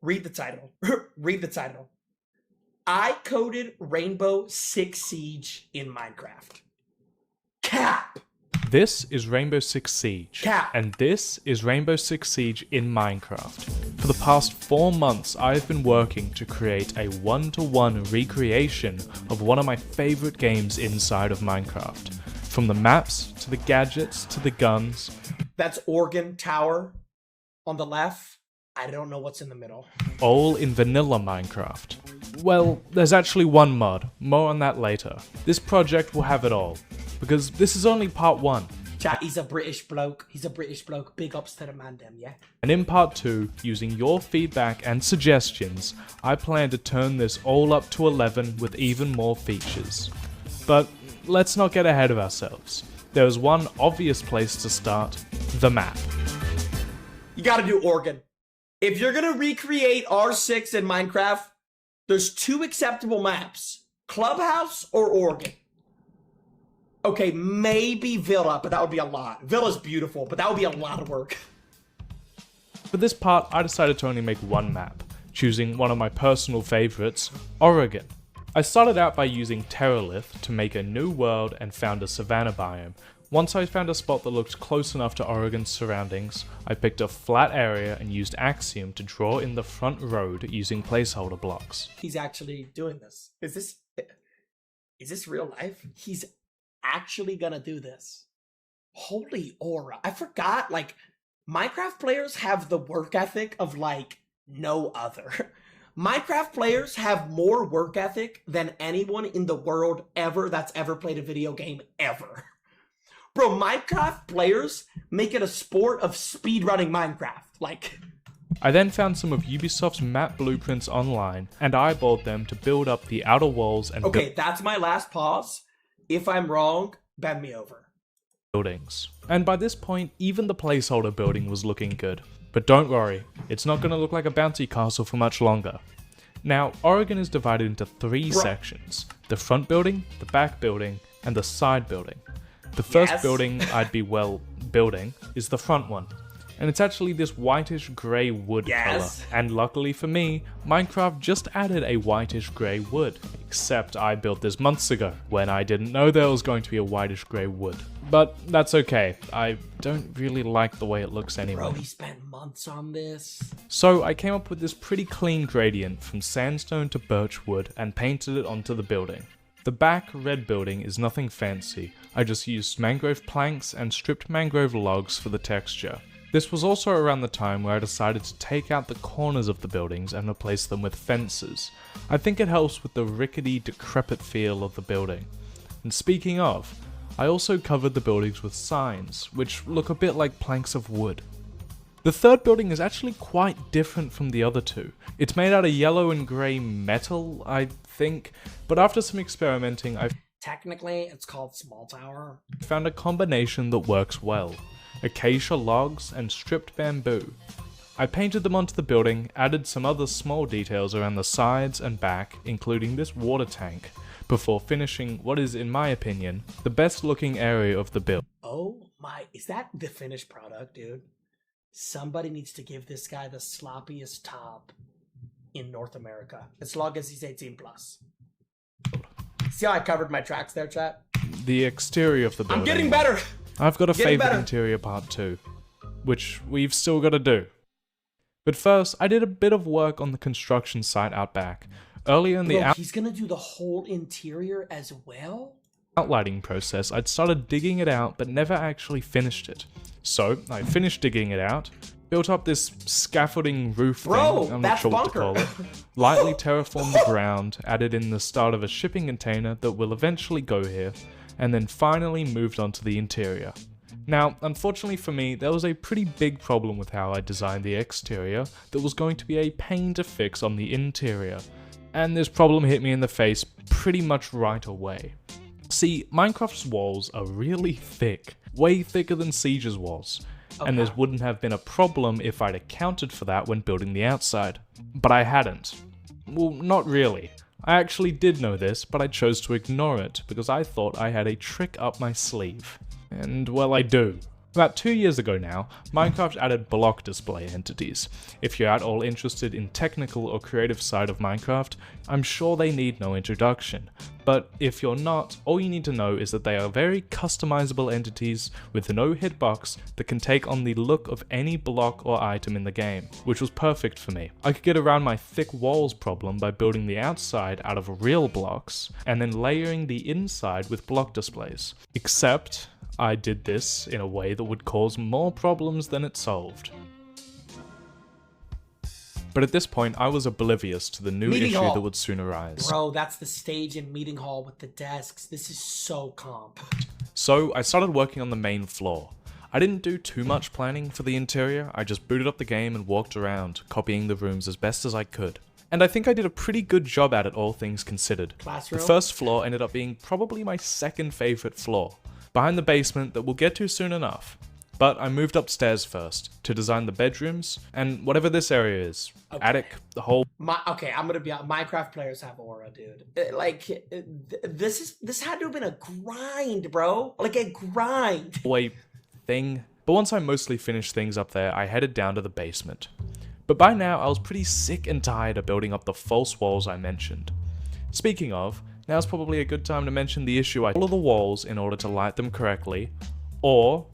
Read the title. Read the title. I coded Rainbow Six Siege in Minecraft. Cap! This is Rainbow Six Siege, Cap. and this is Rainbow Six Siege in Minecraft. For the past 4 months, I've been working to create a one-to-one recreation of one of my favorite games inside of Minecraft. From the maps, to the gadgets, to the guns. That's Oregon Tower on the left. I don't know what's in the middle. All in vanilla Minecraft. Well, there's actually one mod, more on that later. This project will have it all, because this is only part 1. Chat, he's a British bloke. He's a British bloke. Big ups to the man them, yeah? And in part 2, using your feedback and suggestions, I plan to turn this all up to 11 with even more features. But let's not get ahead of ourselves. There's one obvious place to start, the map. You gotta do Oregon. If you're gonna recreate R6 in Minecraft, there's 2 acceptable maps. Clubhouse or Oregon. Okay, maybe Villa, but that would be a lot. Villa's beautiful, but that would be a lot of work. For this part, I decided to only make one map, choosing one of my personal favorites, Oregon. I started out by using Terralith to make a new world and found a savanna biome. Once I found a spot that looked close enough to Oregon's surroundings, I picked a flat area and used Axiom to draw in the front road using placeholder blocks. He's actually doing this. Is this real life? He's actually gonna do this. Holy aura. I forgot, like, Minecraft players have the work ethic of, like, no other. Minecraft players have more work ethic than anyone in the world ever that's ever played a video game ever. Bro, Minecraft players make it a sport of speedrunning Minecraft. Like, I then found some of Ubisoft's map blueprints online and eyeballed them to build up the outer walls and okay, that's my last pause. If I'm wrong, bend me over. Buildings. And by this point, even the placeholder building was looking good. But don't worry, it's not going to look like a bouncy castle for much longer. Now, Oregon is divided into 3 sections. The front building, the back building, and the side building. The first building I'd be, building is the front one. And it's actually this whitish grey wood colour. And luckily for me, Minecraft just added a whitish grey wood. Except I built this months ago, when I didn't know there was going to be a whitish grey wood. But that's okay, I don't really like the way it looks anyway. Bro, he spent months on this. So I came up with this pretty clean gradient from sandstone to birch wood and painted it onto the building. The back red building is nothing fancy, I just used mangrove planks and stripped mangrove logs for the texture. This was also around the time where I decided to take out the corners of the buildings and replace them with fences. I think it helps with the rickety, decrepit feel of the building. And speaking of, I also covered the buildings with signs, which look a bit like planks of wood. The third building is actually quite different from the other 2. It's made out of yellow and grey metal, I think, but after some experimenting, I technically it's called small tower. Found a combination that works well. Acacia logs and stripped bamboo. I painted them onto the building, added some other small details around the sides and back, including this water tank, before finishing what is, in my opinion, the best looking area of the build. Oh my, is that the finished product, dude? Somebody needs to give this guy the sloppiest top in North America, as long as he's 18 plus. See how I covered my tracks there, chat? The exterior of the building. I'm getting better! I've got a favourite interior part too, which we've still got to do. But first, I did a bit of work on the construction site out back. Earlier in the he's gonna do the whole interior as well? Outlining process, I'd started digging it out but never actually finished it. So, I finished digging it out, built up this scaffolding roof thing, I'm not sure what to call it, lightly terraformed the ground, added in the start of a shipping container that will eventually go here, and then finally moved on to the interior. Now, unfortunately for me, there was a pretty big problem with how I designed the exterior that was going to be a pain to fix on the interior, and this problem hit me in the face pretty much right away. See, Minecraft's walls are really thick, way thicker than Siege's was, and this wouldn't have been a problem if I'd accounted for that when building the outside. But I hadn't. Well, not really. I actually did know this, but I chose to ignore it because I thought I had a trick up my sleeve. And well, I do. About 2 years ago now, Minecraft added block display entities. If you're at all interested in technical or creative side of Minecraft, I'm sure they need no introduction. But if you're not, all you need to know is that they are very customizable entities with no hitbox that can take on the look of any block or item in the game, which was perfect for me. I could get around my thick walls problem by building the outside out of real blocks, and then layering the inside with block displays. Except, I did this in a way that would cause more problems than it solved. But at this point, I was oblivious to the new issue that would soon arise. Bro, that's the stage in Meeting Hall with the desks. This is so comp. So I started working on the main floor. I didn't do too much planning for the interior, I just booted up the game and walked around, copying the rooms as best as I could. And I think I did a pretty good job at it, all things considered. Classroom? The first floor ended up being probably my second favorite floor, behind the basement that we'll get to soon enough. But I moved upstairs first to design the bedrooms and whatever this area is. Okay. Attic, the whole... Okay, I'm gonna be honest. Minecraft players have aura, dude. This had to have been a grind, bro. Like a grind. Thing. But once I mostly finished things up there, I headed down to the basement. But by now, I was pretty sick and tired of building up the false walls I mentioned. Speaking of, now's probably a good time to mention the issue I all of the walls in order to light them correctly, or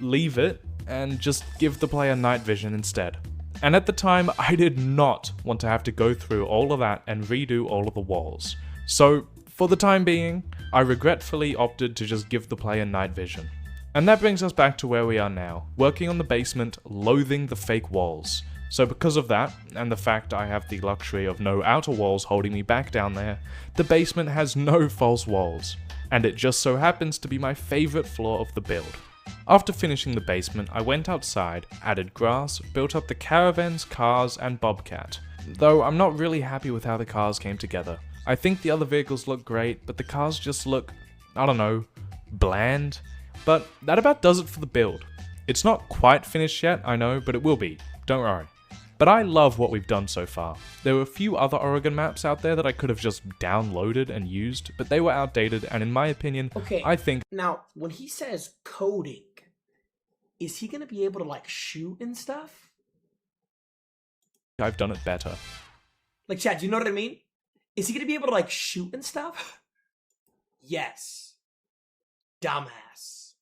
leave it and just give the player night vision instead. And at the time, I did not want to have to go through all of that and redo all of the walls. So, for the time being, I regretfully opted to just give the player night vision. And that brings us back to where we are now, working on the basement, loathing the fake walls. So because of that, and the fact I have the luxury of no outer walls holding me back down there, the basement has no false walls. And it just so happens to be my favorite floor of the build. After finishing the basement, I went outside, added grass, built up the caravans, cars, and bobcat. Though I'm not really happy with how the cars came together. I think the other vehicles look great, but the cars just look, I don't know, bland. But that about does it for the build. It's not quite finished yet, I know, but it will be, don't worry. But I love what we've done so far. There were a few other Oregon maps out there that I could have just downloaded and used, but they were outdated, and in my opinion, I think... Now, when he says coding, is he going to be able to, like, shoot and stuff? I've done it better. Like, Chad, do you know what I mean? Is he going to be able to, like, shoot and stuff? Yes. Dumbass.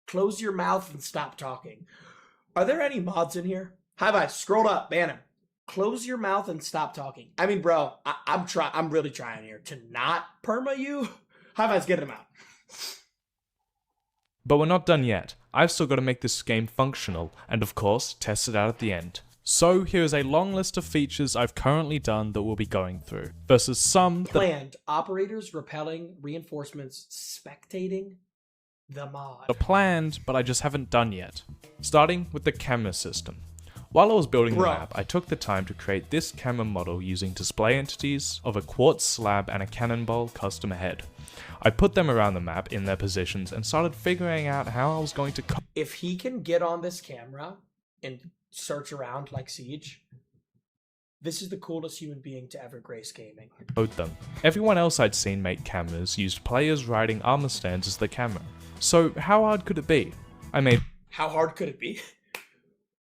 Close your mouth and stop talking. Are there any mods in here? High five, scroll up, ban him. Close your mouth and stop talking. I mean, bro, I'm really trying here to not perma you. High fives, get him out. But we're not done yet. I've still got to make this game functional, and of course, test it out at the end. So here's a long list of features I've currently done that we'll be going through, versus some planned. Operators, repelling, reinforcements, spectating, the mod. Are planned, but I just haven't done yet. Starting with the camera system. While I was building the map, I took the time to create this camera model using display entities of a quartz slab and a cannonball custom head. I put them around the map in their positions and started figuring out how I was going to if he can get on this camera and search around like Siege, this is the coolest human being to ever grace gaming. Code them. Everyone else I'd seen make cameras used players riding armor stands as the camera. So how hard could it be? How hard could it be?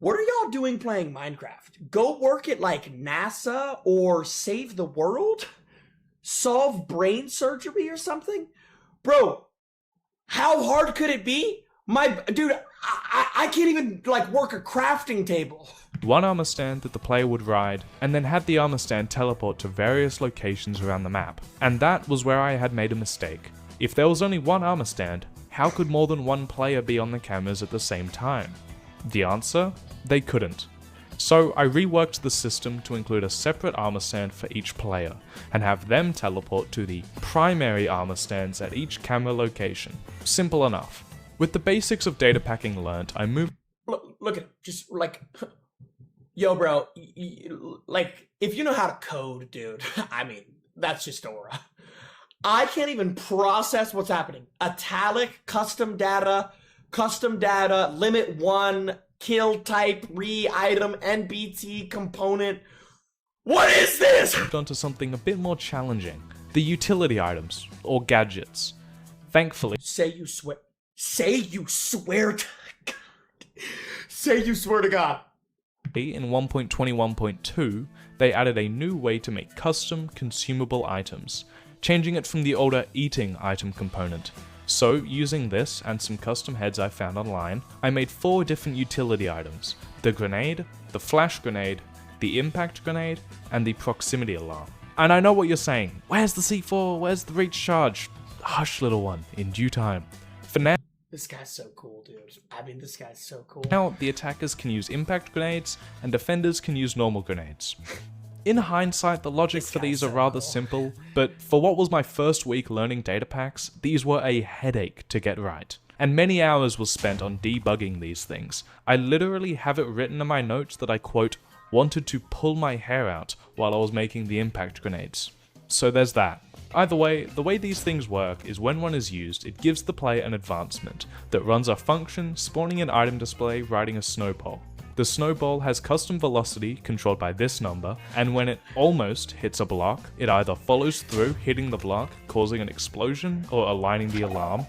What are y'all doing playing Minecraft? Go work at like NASA or save the world? Solve brain surgery or something? Bro, how hard could it be? Dude, I can't even like work a crafting table. One armor stand that the player would ride, and then had the armor stand teleport to various locations around the map. And that was where I had made a mistake. If there was only one armor stand, how could more than one player be on the cameras at the same time? The answer? They couldn't. So I reworked the system to include a separate armor stand for each player, and have them teleport to the primary armor stands at each camera location. Simple enough. With the basics of data packing learnt, I moved... Look at him, just like... Yo bro, like, if you know how to code, dude, I mean, that's just aura. I can't even process what's happening. Italic, custom data, limit 1, kill type, re-item, NBT component. What is this? Moved on to something a bit more challenging. The utility items, or gadgets. Thankfully... Say you swear to... Say you swear to God. In 1.21.2, they added a new way to make custom consumable items, changing it from the older eating item component. So, using this and some custom heads I found online, I made 4 different utility items: the grenade, the flash grenade, the impact grenade, and the proximity alarm. And I know what you're saying, where's the C4, where's the reach charge? Hush, little one, in due time. For now, this guy's so cool, dude. I mean, this guy's so cool. Now, the attackers can use impact grenades, and defenders can use normal grenades. In hindsight, the logic for these are rather simple, but for what was my first week learning data packs, these were a headache to get right. And many hours was spent on debugging these things. I literally have it written in my notes that I, quote, wanted to pull my hair out while I was making the impact grenades. So there's that. Either way, the way these things work is when one is used, it gives the player an advancement that runs a function spawning an item display riding a snowball. The snowball has custom velocity controlled by this number, and when it almost hits a block, it either follows through hitting the block, causing an explosion or aligning the alarm,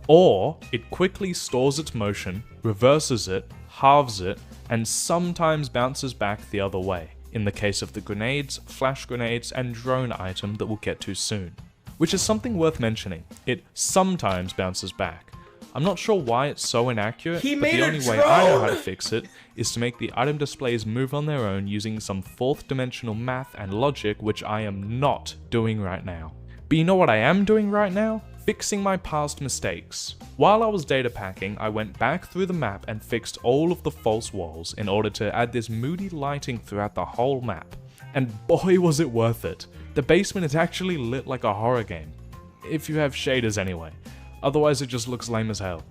or it quickly stores its motion, reverses it, halves it, and sometimes bounces back the other way, in the case of the grenades, flash grenades, and drone item that we'll get to soon. Which is something worth mentioning, it sometimes bounces back. I'm not sure why it's so inaccurate, but the only way I know how to fix it is to make the item displays move on their own using some 4th dimensional math and logic, which I am not doing right now. But you know what I am doing right now? Fixing my past mistakes. While I was data packing, I went back through the map and fixed all of the false walls in order to add this moody lighting throughout the whole map. And boy was it worth it. The basement is actually lit like a horror game. If you have shaders anyway. Otherwise it just looks lame as hell.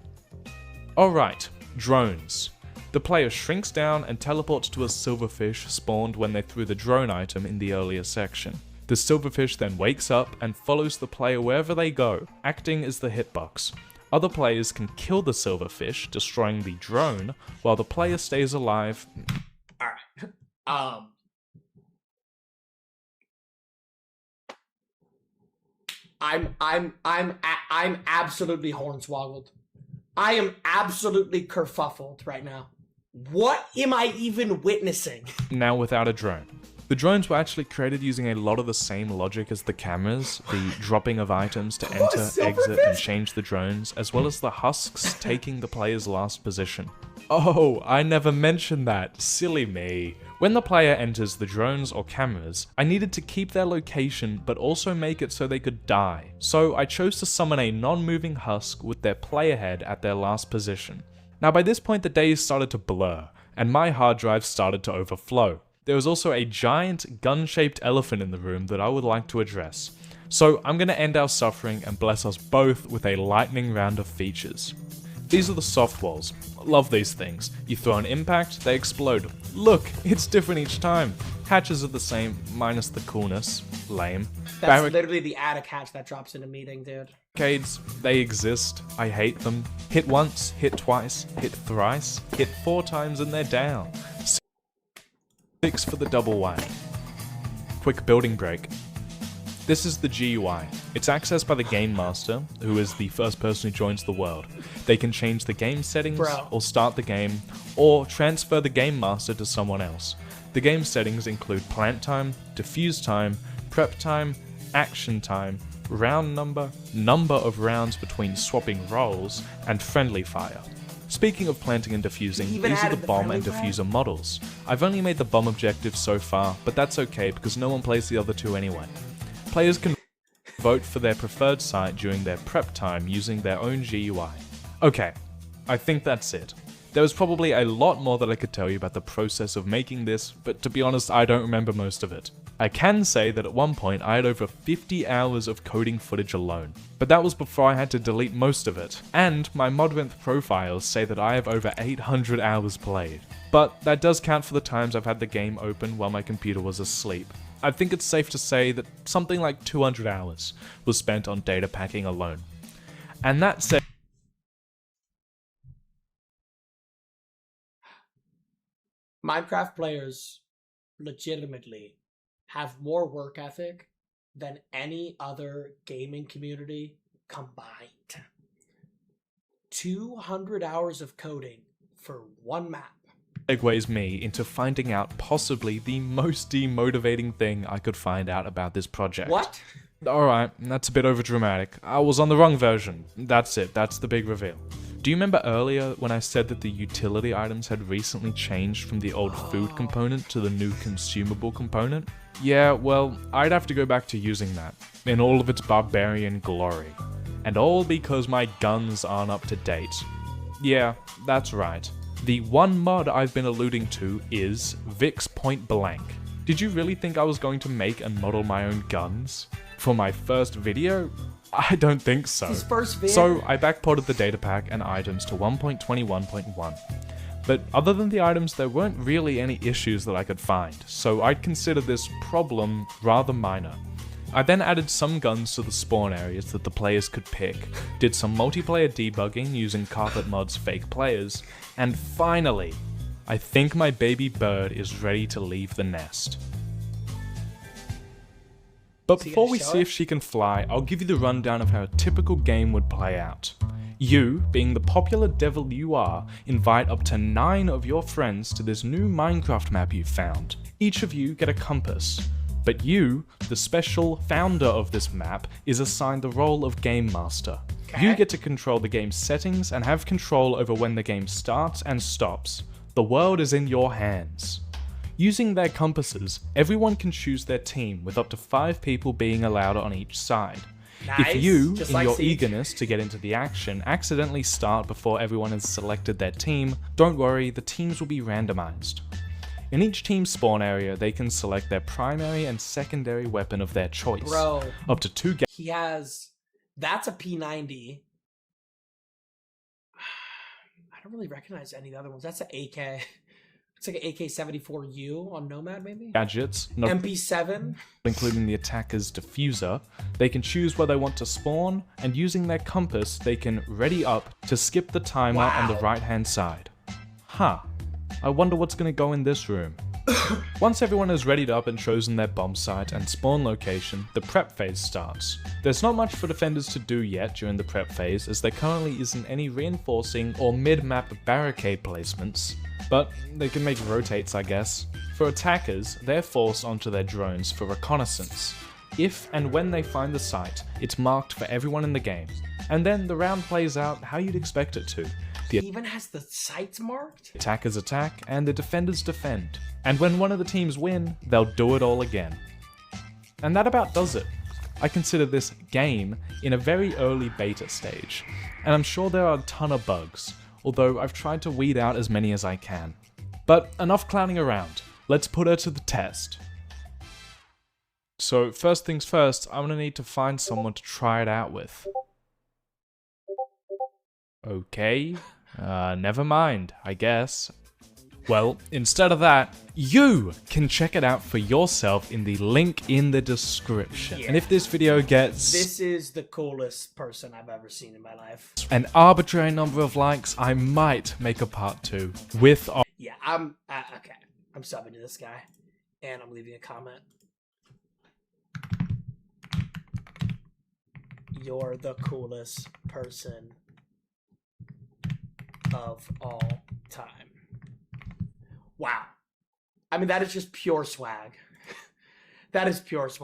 Alright, drones. The player shrinks down and teleports to a silverfish spawned when they threw the drone item in the earlier section. The silverfish then wakes up and follows the player wherever they go, acting as the hitbox. Other players can kill the silverfish, destroying the drone, while the player stays alive. Alright. I'm absolutely hornswoggled. I am absolutely kerfuffled right now. What am I even witnessing? Now without a drone. The drones were actually created using a lot of the same logic as the cameras, the dropping of items to enter, exit, and change the drones, as well as the husks taking the player's last position. Oh, I never mentioned that, silly me. When the player enters the drones or cameras, I needed to keep their location but also make it so they could die. So I chose to summon a non-moving husk with their player head at their last position. Now by this point the days started to blur, and my hard drive started to overflow. There was also a giant gun-shaped elephant in the room that I would like to address. So I'm going to end our suffering and bless us both with a lightning round of features. These are the soft walls. Love these things. You throw an impact, they explode. Look, it's different each time. Hatches are the same, minus the coolness. Lame. That's literally the attic hatch that drops in a meeting, dude. Barricades, they exist. I hate them. Hit once, hit twice, hit thrice, hit 4 times and they're down. 6 for the double wide. Quick building break. This is the GUI. It's accessed by the Game Master, who is the first person who joins the world. They can change the game settings, or start the game, or transfer the Game Master to someone else. The game settings include plant time, defuse time, prep time, action time, round number, number of rounds between swapping roles, and friendly fire. Speaking of planting and defusing, these are the bomb and diffuser models. I've only made the bomb objective so far, but that's okay because no one plays the other 2 anyway. Players can vote for their preferred site during their prep time using their own GUI. Okay, I think that's it. There was probably a lot more that I could tell you about the process of making this, but to be honest, I don't remember most of it. I can say that at one point I had over 50 hours of coding footage alone, but that was before I had to delete most of it, and my Modrinth profiles say that I have over 800 hours played. But that does count for the times I've had the game open while my computer was asleep. I think it's safe to say that something like 200 hours was spent on data packing alone. And that said, Minecraft players legitimately have more work ethic than any other gaming community combined. 200 hours of coding for one map. Segues me into finding out possibly the most demotivating thing I could find out about this project. What? Alright, that's a bit overdramatic. I was on the wrong version. That's it, that's the big reveal. Do you remember earlier when I said that the utility items had recently changed from the old food component to the new consumable component? Yeah, well, I'd have to go back to using that, in all of its barbarian glory. And all because my guns aren't up to date. Yeah, that's right. The one mod I've been alluding to is Vic's Point Blank. Did you really think I was going to make and model my own guns? For my first video? I don't think so. His first video? So I backported the data pack and items to 1.21.1. But other than the items, there weren't really any issues that I could find, so I'd consider this problem rather minor. I then added some guns to the spawn areas that the players could pick, did some multiplayer debugging using Carpet Mod's fake players, and finally, I think my baby bird is ready to leave the nest. But before we see if she can fly, I'll give you the rundown of how a typical game would play out. You, being the popular devil you are, invite up to 9 of your friends to this new Minecraft map you've found. Each of you get a compass. But you, the special founder of this map, is assigned the role of Game Master. Okay. You get to control the game's settings and have control over when the game starts and stops. The world is in your hands. Using their compasses, everyone can choose their team with up to 5 people being allowed on each side. Nice. If you, Just in like your Siege. eagerness to get into the action, accidentally start before everyone has selected their team, don't worry, the teams will be randomized. In each team's spawn area, they can select their primary and secondary weapon of their choice. Bro. Up to 2 He has... That's a P90. I don't really recognize any of the other ones. That's an AK. It's like an AK-74U on Nomad, maybe? gadgets, not MP7. including the attacker's diffuser. They can choose where they want to spawn, and using their compass, they can ready up to skip the timer on the right-hand side. Huh. I wonder what's going to go in this room. Once everyone has readied up and chosen their bomb site and spawn location, the prep phase starts. There's not much for defenders to do yet during the prep phase, as there currently isn't any reinforcing or mid-map barricade placements, but they can make rotates, I guess. For attackers, they're forced onto their drones for reconnaissance. If and when they find the site, it's marked for everyone in the game, and then the round plays out how you'd expect it to. He even has the sites marked? Attackers attack, and the defenders defend. And when one of the teams win, they'll do it all again. And that about does it. I consider this game in a very early beta stage, and I'm sure there are a ton of bugs, although I've tried to weed out as many as I can. But enough clowning around, let's put her to the test. So first things first, I'm gonna need to find someone to try it out with. Okay, never mind, I guess. Well, instead of that, you can check it out for yourself in the link in the description. Yeah. And if this video gets This is the coolest person I've ever seen in my life. an arbitrary number of likes, I might make a part 2 with our Yeah, I'm... okay. I'm subbing to this guy. And I'm leaving a comment. You're the coolest person of all time. Wow. I mean, that is just pure swag. That is pure swag.